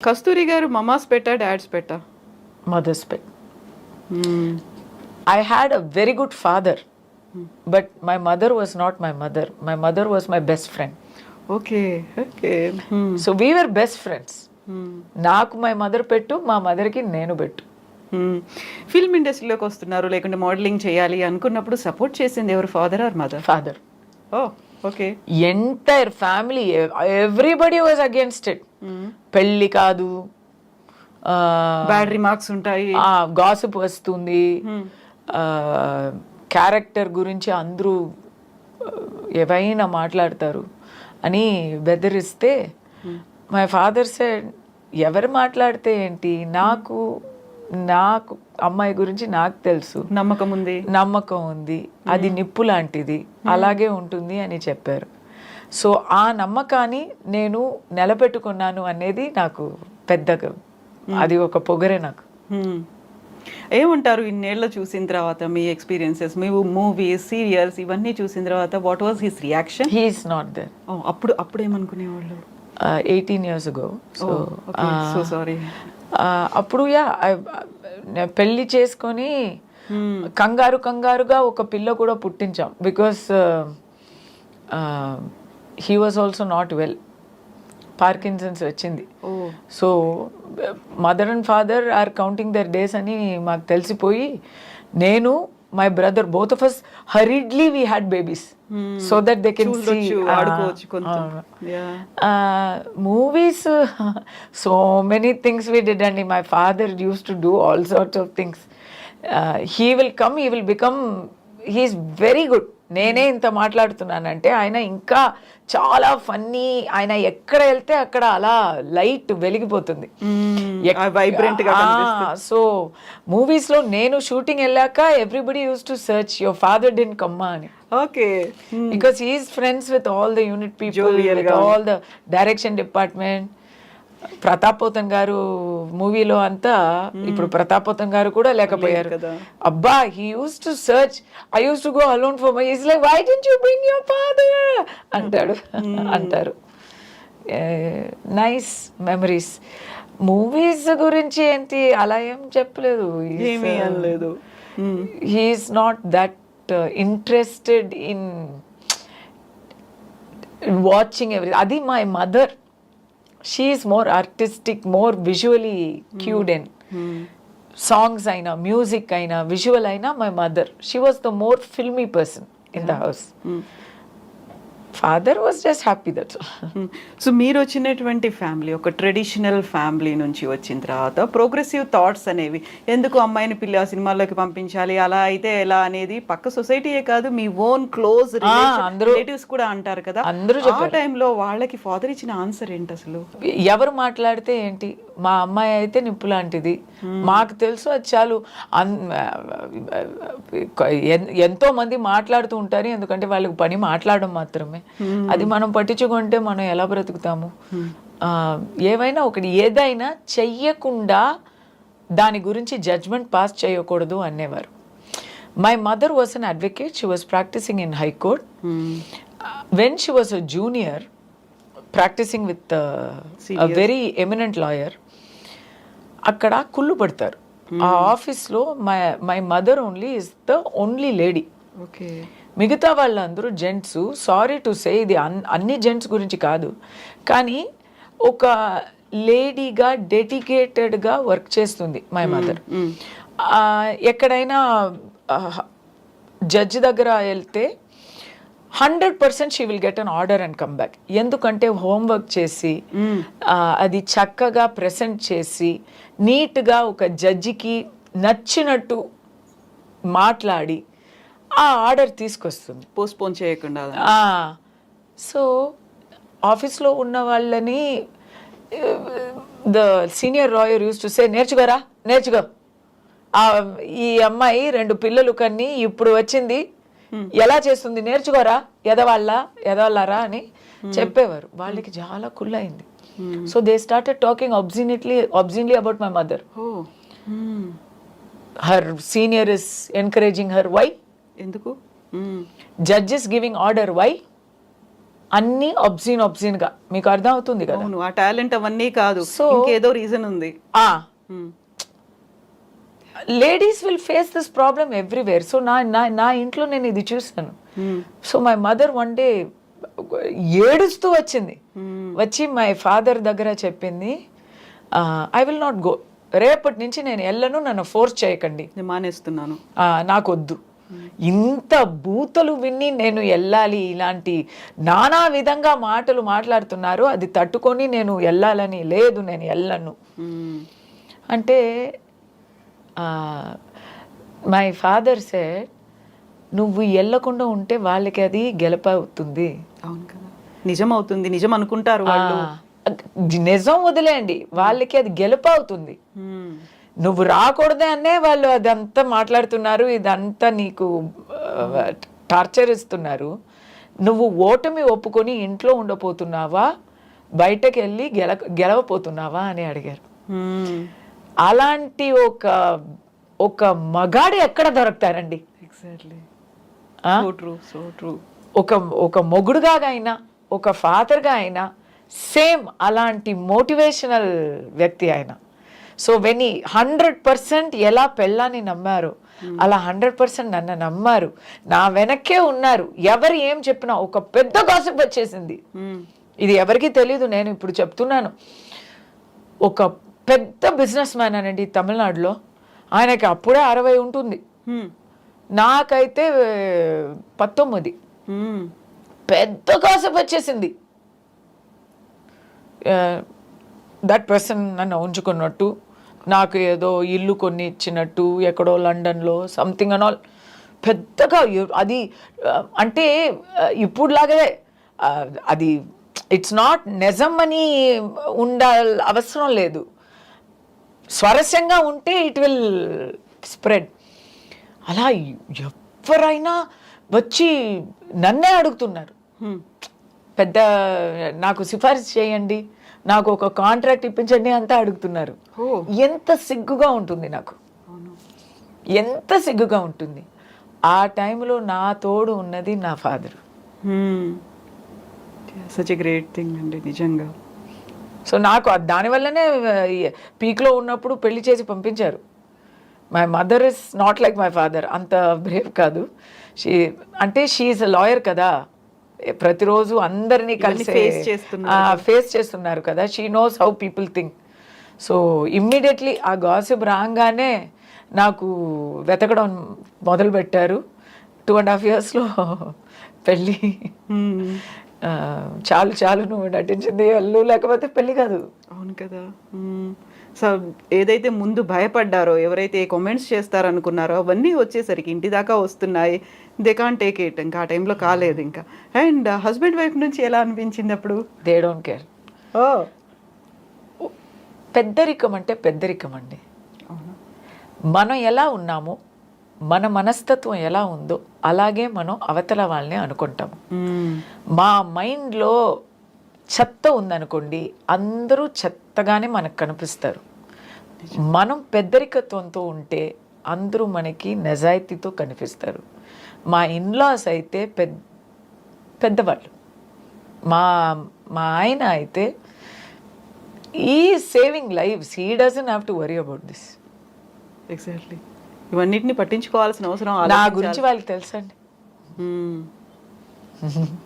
కస్తూరి గారు మమాస్ పెట్టా డాడ్స్ పెట్టా? Mother's pet. I had a very good father, but my mother was not my mother. My mother was my best friend. Okay okay. So we were best friends. నాకు my mother pet, మా మదర్కి నేను పెట్టు. Film ఇండస్ట్రీలోకి వస్తున్నారు లేకుంటే modelling చేయాలి అనుకున్నప్పుడు సపోర్ట్ చేసింది ఎవరు, father or mother? Father. Oh okay. Entire family, everybody was against it. పెళ్ళి కాదు, బ్యాడ్ రిమార్క్స్ ఉంటాయి, గాసిప్ వస్తుంది, క్యారెక్టర్ గురించి అందరూ ఏవైనా మాట్లాడతారు అని బెదిరిస్తే మై ఫాదర్ సెడ్, ఎవరు మాట్లాడితే ఏంటి, నాకు అమ్మాయి గురించి నాకు తెలుసు, నమ్మకం ఉంది, అది నిప్పు లాంటిది, అలాగే ఉంటుంది అని చెప్పారు. సో ఆ నమ్మకాన్ని నేను నిలబెట్టుకున్నాను అనేది నాకు పెద్దగా, అది ఒక పొగరే నాకు. ఏమంటారు ఇన్నేళ్ళు చూసిన తర్వాత మీ ఎక్స్పీరియన్సెస్, మీ మూవీస్ సీరియల్స్ ఇవన్నీ చూసిన తర్వాత what was his reaction? He is not there. అప్పుడు ఏమనుకునేవాళ్ళు? 18 years ago. So sorry. అప్పుడు పెళ్ళి చేసుకొని కంగారుగా ఒక పిల్ల కూడా పుట్టించాం. Because he was also not well, Parkinson's వచ్చింది. So mother and father are counting their days అని మాకు తెలిసిపోయి, నేను my brother both of us hurriedly we had babies so that they can see movies. So many things we did, and my father used to do all sorts of things. He will come, he will become, he is very good. నేనే ఇంత మాట్లాడుతున్నానంటే ఆయన ఇంకా చాలా funny, ఆయన ఎక్కడ వెళ్తే అక్కడ అలా లైట్ వెలిగిపోతుంది, వైబ్రెంట్ గా. సో మూవీస్ లో నేను షూటింగ్ వెళ్ళాక everybody used to search your father didn't come అని. Okay. Because he is friends with all the unit people, with all the direction department. Pratap Pothan గారు మూవీలో అంతా, ఇప్పుడు ప్రతాప్ పోతన్ గారు కూడా లేకపోయారు. అబ్బా, he used to search, I used to go alone for my, it's like why didn't you bring your father అంటారు. Nice memories. Movies గురించి ఏంటి అలా ఏం చెప్పలేదు, he is not that interested in watching every. అది my mother. She is more artistic, more visually cued in. Songs aina, music aina, visual aina, my mother. She was the more filmy person in the house. Father was just happy, that's all. So మీరు వచ్చినటువంటి family ఒక traditional family నుంచి వచ్చిన తర్వాత progressive thoughts అనేవి, ఎందుకు అమ్మాయిని పిల్ల సినిమాల్లోకి పంపించాలి, అలా అయితే ఎలా అనేది పక్క సొసైటీయే కాదు మీ ఓన్ క్లోజ్ రిలేటివ్స్ కూడా అంటారు కదా, అందరూ ఆ టైంలో వాళ్ళకి ఫాదర్ ఇచ్చిన ఆన్సర్ ఏంటి అసలు? ఎవరు మాట్లాడితే ఏంటి, మా అమ్మాయి అయితే నిప్పు లాంటిది, మాకు తెలుసు, అది చాలు. ఎంతో మంది మాట్లాడుతూ ఉంటారు, ఎందుకంటే వాళ్ళకి పని మాట్లాడడం మాత్రమే. అది మనం పట్టించుకుంటే మనం ఎలా బ్రతుకుతాము? ఏవైనా ఒకటి, ఏదైనా చెయ్యకుండా దాని గురించి జడ్జ్మెంట్ పాస్ చేయకూడదు అనేవారు. My mother was an advocate, she was practising in high court. When she was a junior practising with a very eminent lawyer, అక్కడ కుళ్ళు పడతారు. ఆ ఆఫీస్లో my mother only is the only lady. Okay. మిగతా వాళ్ళందరూ gents. Sorry to say, ఇది అన్ని gents గురించి కాదు, కానీ ఒక లేడీగా డెడికేటెడ్గా వర్క్ చేస్తుంది మై మదర్. ఎక్కడైనా జడ్జి దగ్గర వెళ్తే 100% she will get an order and come back. ఎందుకంటే హోంవర్క్ చేసి అది చక్కగా ప్రెజెంట్ చేసి నీట్గా ఒక జడ్జికి నచ్చినట్టు మాట్లాడి ఆ ఆర్డర్ తీసుకొస్తుంది, పోస్ట్పోన్ చేయకుండా. సో ఆఫీస్లో ఉన్న వాళ్ళని the senior lawyer use to say, నేర్చుకో, ఈ అమ్మాయి 2 పిల్లలు కన్ని ఇప్పుడు వచ్చింది, ఎలా చేస్తుంది, నేర్చుకోరా, ఎదవాళ్ళరా అని చెప్పేవారు. వాళ్ళకి చాలా కుళ్ళయింది. So they started talking obscenely about my mother. Her senior is encouraging her. Why? ఎందుకు? Judge is giving order. Why? అన్నీ ఒబ్జిన్గా మీకు అర్థం అవుతుంది కదా. అవును, ఆ టాలెంట్ అవన్నీ కాదు, So- ఇంకేదో రీజన్ ఉంది. Hmm. Ladies will face this problem everywhere. So నా ఇంట్లో నేను ఇది చూసాను. So my mother one day ఏడుస్తూ వచ్చింది. వచ్చి మై ఫాదర్ దగ్గర చెప్పింది, ఐ విల్ నాట్ గో, రేపటి నుంచి నేను వెళ్ళను, నన్ను ఫోర్స్ చేయకండి, నేను మానేస్తున్నాను. నాకు వద్దు. ఇంత బూతలు విని నేను వెళ్ళాలి, ఇలాంటి నానా విధంగా మాటలు మాట్లాడుతున్నారు, అది తట్టుకొని నేను వెళ్ళాలని లేదు, నేను వెళ్ళను అంటే మై ఫాదర్ సెడ్, నువ్వు వెళ్ళకుండా ఉంటే వాళ్ళకి అది గెలపవుతుంది. అవును కదా, నిజం అవుతుంది, నిజం అనుకుంటారు వాళ్ళు. నిజం వదిలేయండి, వాళ్ళకి అది గెలుపవుతుంది. నువ్వు రాకూడదే అనే వాళ్ళు అదంతా మాట్లాడుతున్నారు, ఇదంతా నీకు టార్చర్ ఇస్తున్నారు. నువ్వు ఓటమి ఒప్పుకొని ఇంట్లో ఉండపోతున్నావా, బయటకు వెళ్ళి గెలవపోతున్నావా అని అడిగారు. అలాంటి ఒక మగాడు ఎక్కడ దొరుకుతారండి? ఎగ్జాక్ట్లీ, ఆ? So true, so true. ఒక మొగుడుగా అయినా, ఒక ఫాదర్గా అయినా సేమ్ అలాంటి మోటివేషనల్ వ్యక్తి ఆయన. సో వెన్ 100% ఎలా పెళ్ళాన్ని నమ్మారు, అలా 100% నన్ను నమ్మారు, నా వెనక్కే ఉన్నారు. ఎవరు ఏం చెప్పినా ఒక పెద్ద గాసిప్ వచ్చేసింది. ఇది ఎవరికీ తెలీదు, నేను ఇప్పుడు చెప్తున్నాను. ఒక పెద్ద బిజినెస్ మ్యాన్ అనండి తమిళనాడులో, ఆయనకి అప్పుడే 60 ఉంటుంది, నాకైతే 19. పెద్ద గాసిప్ వచ్చేసింది. దట్ పర్సన్ నన్ను ఉంచుకున్నట్టు, నాకు ఏదో ఇల్లు కొన్ని ఇచ్చినట్టు, ఎక్కడో లండన్లో సంథింగ్ అండ్ ఆల్. పెద్దగా అది అంటే ఇప్పుడులాగే అది ఇట్స్ నాట్ నిజం అని అవసరం లేదు. స్వరస్యంగా ఉంటే ఇట్ విల్ స్ప్రెడ్. అలా ఎవరైనా వచ్చి నన్నే అడుగుతున్నారు, పెద్ద నాకు సిఫారసు చేయండి, నాకు ఒక కాంట్రాక్ట్ ఇప్పించండి అంతా అడుగుతున్నారు. ఎంత సిగ్గుగా ఉంటుంది నాకు, ఎంత సిగ్గుగా ఉంటుంది. ఆ టైంలో నా తోడు ఉన్నది నా father. Such a great thing అండి నిజంగా. సో నాకు దానివల్లనే పీక్లో ఉన్నప్పుడు పెళ్లి చేసి పంపించారు. My mother is not like my father, అంత బ్రేవ్ కాదు. షీఈస్ అ లాయర్ కదా, ప్రతిరోజు అందరినీ కలిసి ఫేస్ చేస్తున్నారు కదా, she knows how people think. So immediately ఆ గాసిప్ రాగానే నాకు వెతకడం మొదలుపెట్టారు. 2.5 yearsలో పెళ్ళి. చాలు నువ్వు నటించింది అల్లు, లేకపోతే పెళ్ళి కాదు. అవును కదా. సో ఏదైతే ముందు భయపడ్డారో, ఎవరైతే కామెంట్స్ చేస్తారనుకున్నారో, అవన్నీ వచ్చేసరికి ఇంటి దాకా వస్తున్నాయి. They can't take it. ఇంకా ఆ టైంలో కాలేదు ఇంకా. అండ్ హస్బెండ్ వైఫ్ నుంచి ఎలా అనిపించింది అప్పుడు? They don't care. పెద్దరికం అంటే పెద్దరికం అండి. మనం ఎలా ఉన్నామో, మన మనస్తత్వం ఎలా ఉందో అలాగే మనం అవతల వాళ్ళని అనుకుంటాము. మా మైండ్లో చెత్త ఉందనుకోండి, అందరూ చెత్తగానే మనకు కనిపిస్తారు. మనం పెద్దరికత్వంతో ఉంటే అందరూ మనకి నిజాయితీతో కనిపిస్తారు. మా ఇన్లాస్ అయితే పెద్దవాళ్ళు. మా ఆయన అయితే ఈ saving lives, he doesn't have to worry about this. Exactly, ఇవన్నిటిని పట్టించుకోవాల్సిన అవసరం నా గురించి వాళ్ళకి తెలుసండి.